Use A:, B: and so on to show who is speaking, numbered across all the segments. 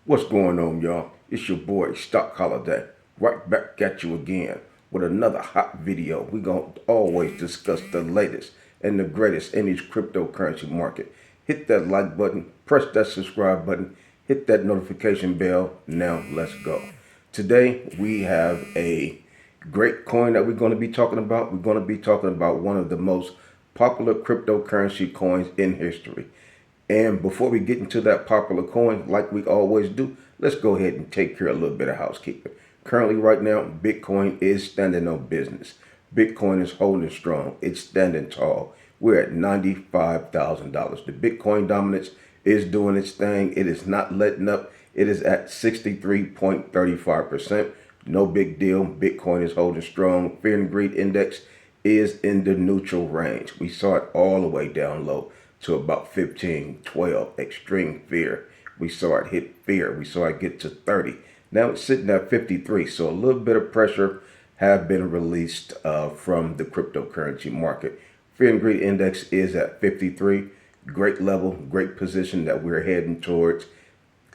A: What's going on, y'all? It's your boy, Stock Holiday, right back at you again with another hot video. We're going to always discuss the latest and the greatest in this cryptocurrency market. Hit that like button, press that subscribe button, hit that notification bell. Now, let's go. Today, we have a great coin that we're going to be talking about. We're going to be talking about one of the most popular cryptocurrency coins in history. And before we get into that popular coin, like we always do, let's go ahead and take care of a little bit of housekeeping. Currently, right now, Bitcoin is standing on business. Bitcoin is holding strong. It's standing tall. We're at $95,000. The Bitcoin dominance is doing its thing. It is not letting up. It is at 63.35%. No big deal. Bitcoin is holding strong. Fear and greed index is in the neutral range. We saw it all the way down low to about 15, 12, extreme fear. We saw it hit fear. We saw it get to 30. Now it's sitting at 53. So a little bit of pressure have been released from the cryptocurrency market. Fear and greed index is at 53. Great level, great position that we're heading towards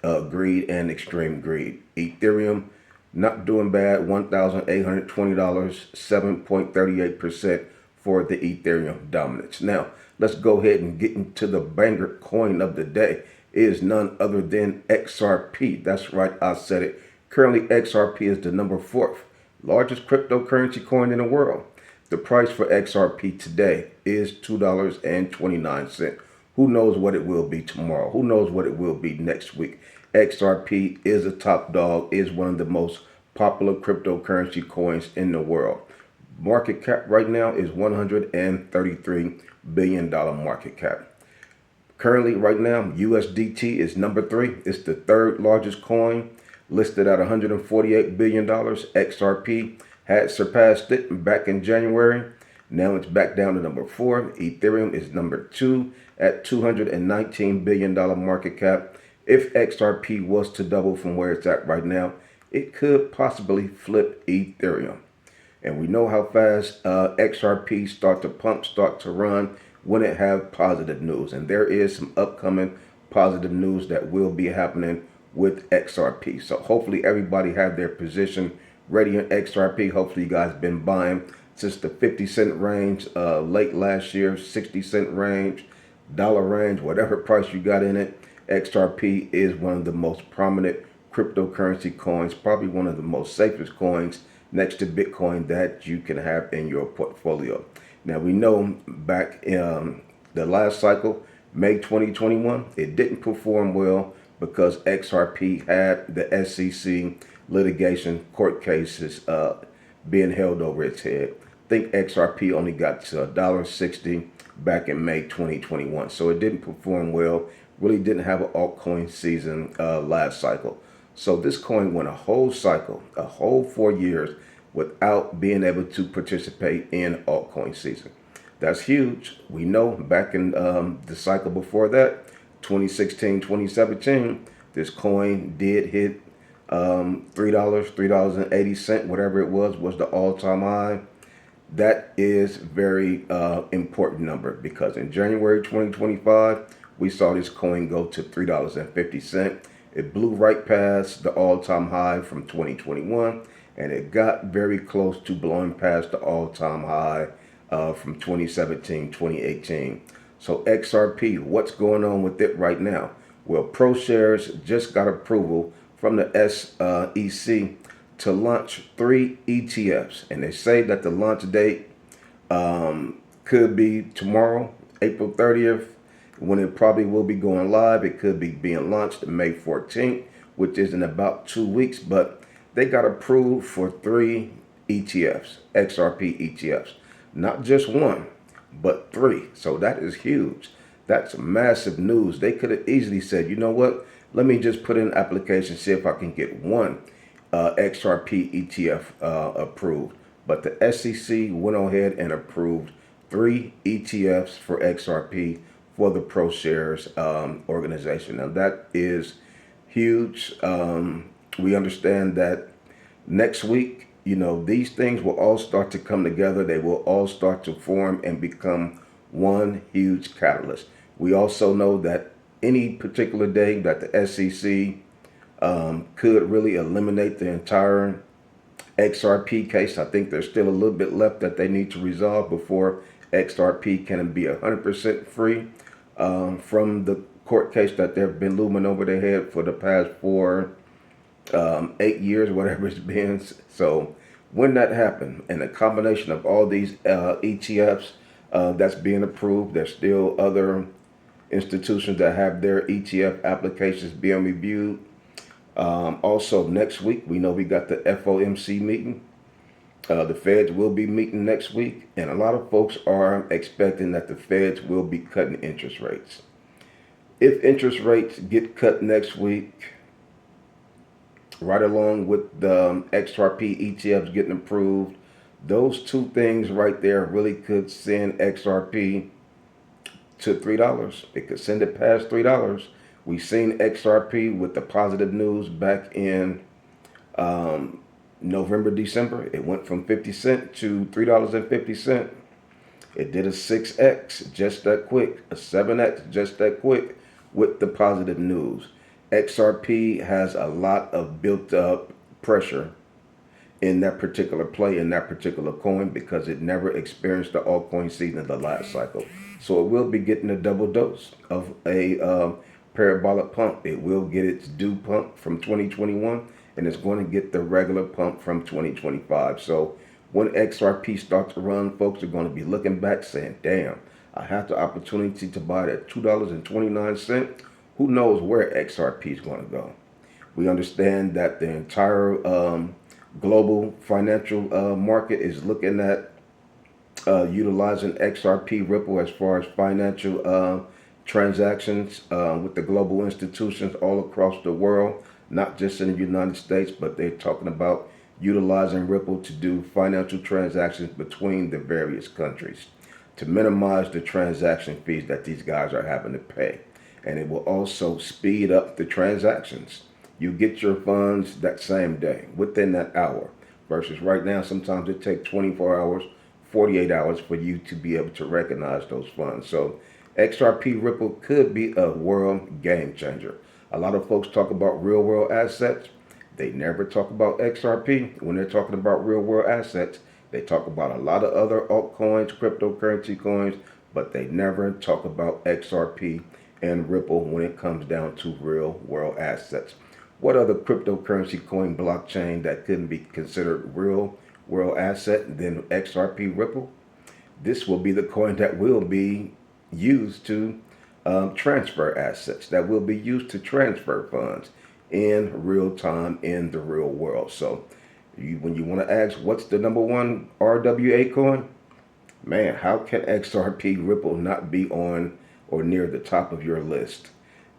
A: greed and extreme greed. Ethereum, not doing bad, $1,820, 7.38% for the Ethereum dominance. Now, let's go ahead and get into the banger coin of the day. It is none other than XRP. That's right, I said it. Currently, XRP is the number 4th largest cryptocurrency coin in the world. The price for XRP today is $2.29. Who knows what it will be tomorrow? Who knows what it will be next week? XRP is a top dog, is one of the most popular cryptocurrency coins in the world. Market cap right now is $133 billion market cap. Currently, right now, USDT is number 3. It's the 3rd largest coin, listed at $148 billion. XRP had surpassed it back in January. Now it's back down to number 4. Ethereum is number 2 at $219 billion market cap. If XRP was to double from where it's at right now, it could possibly flip Ethereum. And we know how fast XRP start to pump, start to run when it have positive news. And there is some upcoming positive news that will be happening with XRP. So hopefully everybody have their position ready in XRP. Hopefully you guys been buying since the 50-cent range late last year, 60-cent range, dollar range, whatever price you got in it. XRP is one of the most prominent cryptocurrency coins, probably one of the most safest coins next to Bitcoin that you can have in your portfolio. Now, we know back in the last cycle, May 2021, it didn't perform well because XRP had the SEC litigation court cases being held over its head. I think XRP only got to $1.60 back in May 2021. So it didn't perform well, really didn't have an altcoin season last cycle. So this coin went a whole cycle, a whole 4 years without being able to participate in altcoin season. That's huge. We know back in the cycle before that, 2016, 2017, this coin did hit $3.80, whatever it was the all-time high. That is very important number because in January 2025, we saw this coin go to $3.50. It blew right past the all-time high from 2021, and it got very close to blowing past the all-time high from 2017, 2018. So XRP, what's going on with it right now? Well, ProShares just got approval from the SEC to launch 3 ETFs, and they say that the launch date could be tomorrow, April 30th, when it probably will be going live. It could be being launched May 14th, which is in about 2 weeks, but they got approved for 3 ETFs, XRP ETFs. Not just one, but 3. So that is huge. That's massive news. They could have easily said, you know what, let me just put in an application, see if I can get one XRP ETF approved. But the SEC went ahead and approved 3 ETFs for XRP for the ProShares organization. Now that is huge. We understand that next week, you know, these things will all start to come together. They will all start to form and become one huge catalyst. We also know that any particular day that the SEC could really eliminate the entire XRP case. I think there's still a little bit left that they need to resolve before XRP can be 100% free from the court case that they've been looming over their head for the past 8 years, whatever it's been. So when that happened, and a combination of all these ETFs that's being approved, there's still other institutions that have their ETF applications being reviewed. Also, next week, we know we got the FOMC meeting. The Feds will be meeting next week, and a lot of folks are expecting that the Feds will be cutting interest rates. If interest rates get cut next week, right along with the XRP ETFs getting approved, those two things right there really could send XRP to $3. It could send it past $3. We've seen XRP with the positive news back in November, December. It went from 50 cents to $3.50. It did a 6x just that quick, a 7x just that quick with the positive news. XRP has a lot of built up pressure in that particular play, in that particular coin, because it never experienced the altcoin season of the last cycle. So it will be getting a double dose of a parabolic pump. It will get its due pump from 2021, and it's going to get the regular pump from 2025. So when XRP starts to run, folks are going to be looking back saying, damn, I have the opportunity to buy it at $2.29. Who knows where XRP is going to go? We understand that the entire global financial market is looking at utilizing XRP Ripple as far as financial transactions with the global institutions all across the world, not just in the United States, but they're talking about utilizing Ripple to do financial transactions between the various countries to minimize the transaction fees that these guys are having to pay. And it will also speed up the transactions. You get your funds that same day, within that hour, versus right now, sometimes it takes 24 hours, 48 hours for you to be able to recognize those funds. So XRP Ripple could be a world game changer. A lot of folks talk about real world assets. They never talk about XRP. When they're talking about real world assets, they talk about a lot of other altcoins, cryptocurrency coins, but they never talk about XRP and Ripple when it comes down to real world assets. What other cryptocurrency coin blockchain that couldn't be considered real world asset than XRP Ripple? This will be the coin that will be used to transfer assets, that will be used to transfer funds in real time in the real world. So when you want to ask what's the number one RWA coin, man, how can XRP Ripple not be on or near the top of your list?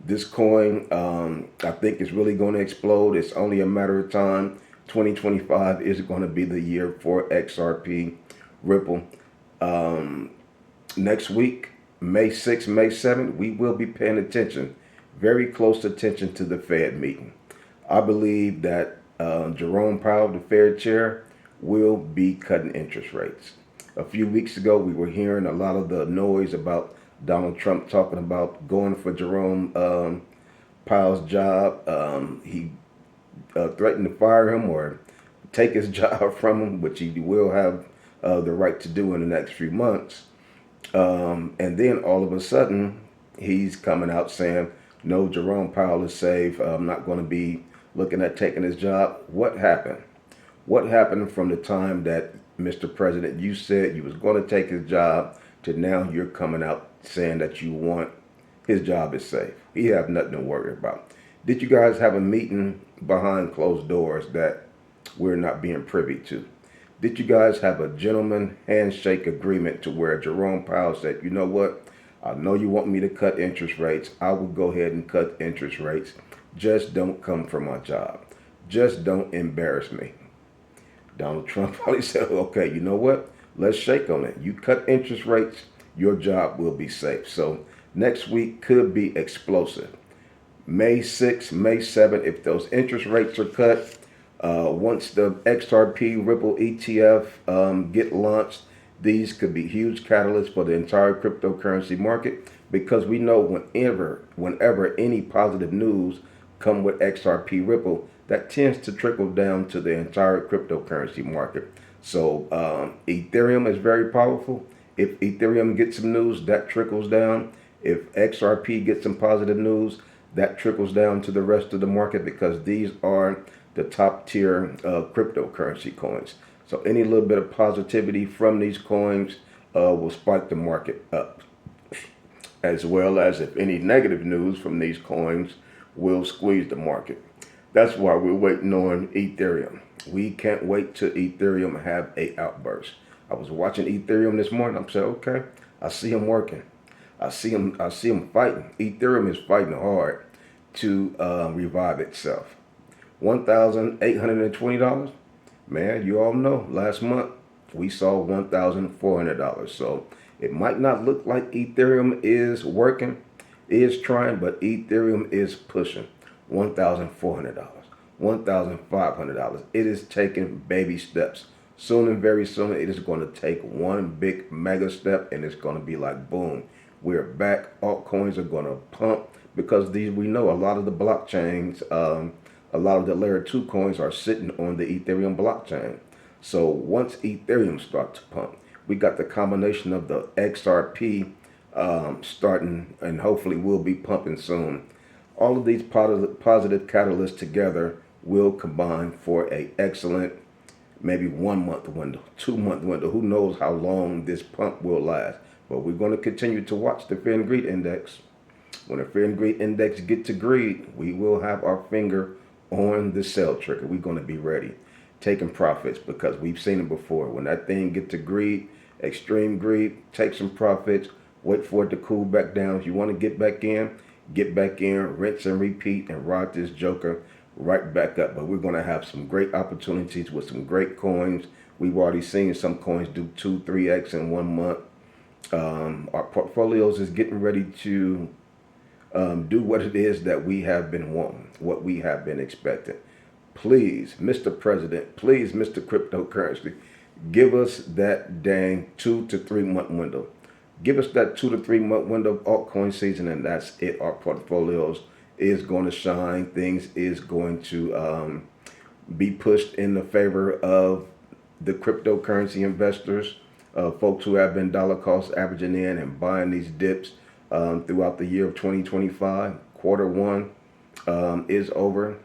A: This coin, I think, is really going to explode. It's only a matter of time. 2025 is going to be the year for XRP Ripple. Next week, May 6th, May 7th, we will be paying attention, very close attention to the Fed meeting. I believe that Jerome Powell, the Fed chair, will be cutting interest rates. A few weeks ago, we were hearing a lot of the noise about Donald Trump talking about going for Jerome Powell's job. He threatened to fire him or take his job from him, which he will have the right to do in the next few months. And then all of a sudden, he's coming out saying, no, Jerome Powell is safe. I'm not going to be looking at taking his job. What happened? What happened from the time that, Mr. President, you said you was going to take his job to now you're coming out saying that you want his job is safe? He have nothing to worry about. Did you guys have a meeting behind closed doors that we're not being privy to? Did you guys have a gentleman handshake agreement to where Jerome Powell said, you know what, I know you want me to cut interest rates. I will go ahead and cut interest rates. Just don't come for my job. Just don't embarrass me. Donald Trump probably said, okay, you know what? Let's shake on it. You cut interest rates, your job will be safe. So next week could be explosive. May 6th, May 7th, if those interest rates are cut, once the XRP Ripple ETF get launched, these could be huge catalysts for the entire cryptocurrency market, because we know whenever any positive news come with XRP Ripple, that tends to trickle down to the entire cryptocurrency market. So Ethereum is very powerful. If Ethereum gets some news, that trickles down. If XRP gets some positive news, that trickles down to the rest of the market, because these are the top tier cryptocurrency coins. So any little bit of positivity from these coins will spike the market up, as well as if any negative news from these coins will squeeze the market. That's why we're waiting on Ethereum. We can't wait till Ethereum have a outburst. I was watching Ethereum this morning. I'm saying, okay, I see him working. I see him fighting. Ethereum is fighting hard to revive itself. $1,820. Man, you all know last month we saw $1,400. So it might not look like Ethereum is working, is trying, but Ethereum is pushing. $1,400, $1,500. It is taking baby steps. Soon and very soon, it is going to take one big mega step, and it's going to be like boom, we're back. Altcoins are going to pump, because these, we know a lot of the blockchains, a lot of the layer 2 coins are sitting on the Ethereum blockchain. So once Ethereum starts to pump, we got the combination of the XRP starting, and hopefully will be pumping soon. All of these positive catalysts together will combine for a excellent, maybe 1 month window, 2 month window. Who knows how long this pump will last? But we're going to continue to watch the Fear and Greed Index. When the Fear and Greed Index get to greed, we will have our finger on the sell trigger. We're going to be ready, taking profits, because we've seen it before. When that thing get to greed, extreme greed, take some profits, wait for it to cool back down. If you want to get back in, rinse and repeat, and ride this joker right back up. But we're going to have some great opportunities with some great coins. We've already seen some coins do 2-3x in 1 month. Our portfolios is getting ready to do what it is that we have been wanting, what we have been expecting. Please, Mr. President, please, Mr. Cryptocurrency, give us that dang 2 to 3 month window. Give us that 2 to 3 month window of altcoin season, and that's it. Our portfolios is going to shine. Things is going to be pushed in the favor of the cryptocurrency investors, folks who have been dollar cost averaging in and buying these dips throughout the year of 2025. Q1 is over.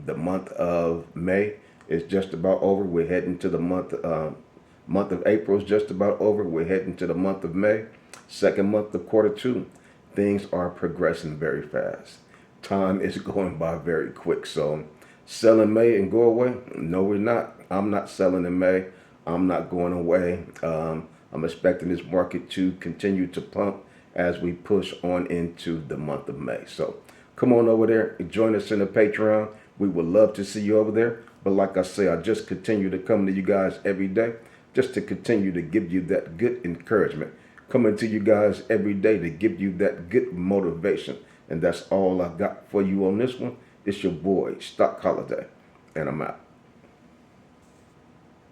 A: The month of May is just about over. We're heading to the month of April is just about over. We're heading to the month of May. Second month of Q2. Things are progressing very fast. Time is going by very quick. So sell in May and go away? No, we're not. I'm not selling in May. I'm not going away. I'm expecting this market to continue to pump as we push on into the month of May. So come on over there and join us in the Patreon. We would love to see you over there. But like I say, I just continue to come to you guys every day, just to continue to give you that good encouragement. Coming to you guys every day to give you that good motivation. And that's all I got for you on this one. It's your boy, Stock Holiday, and I'm out.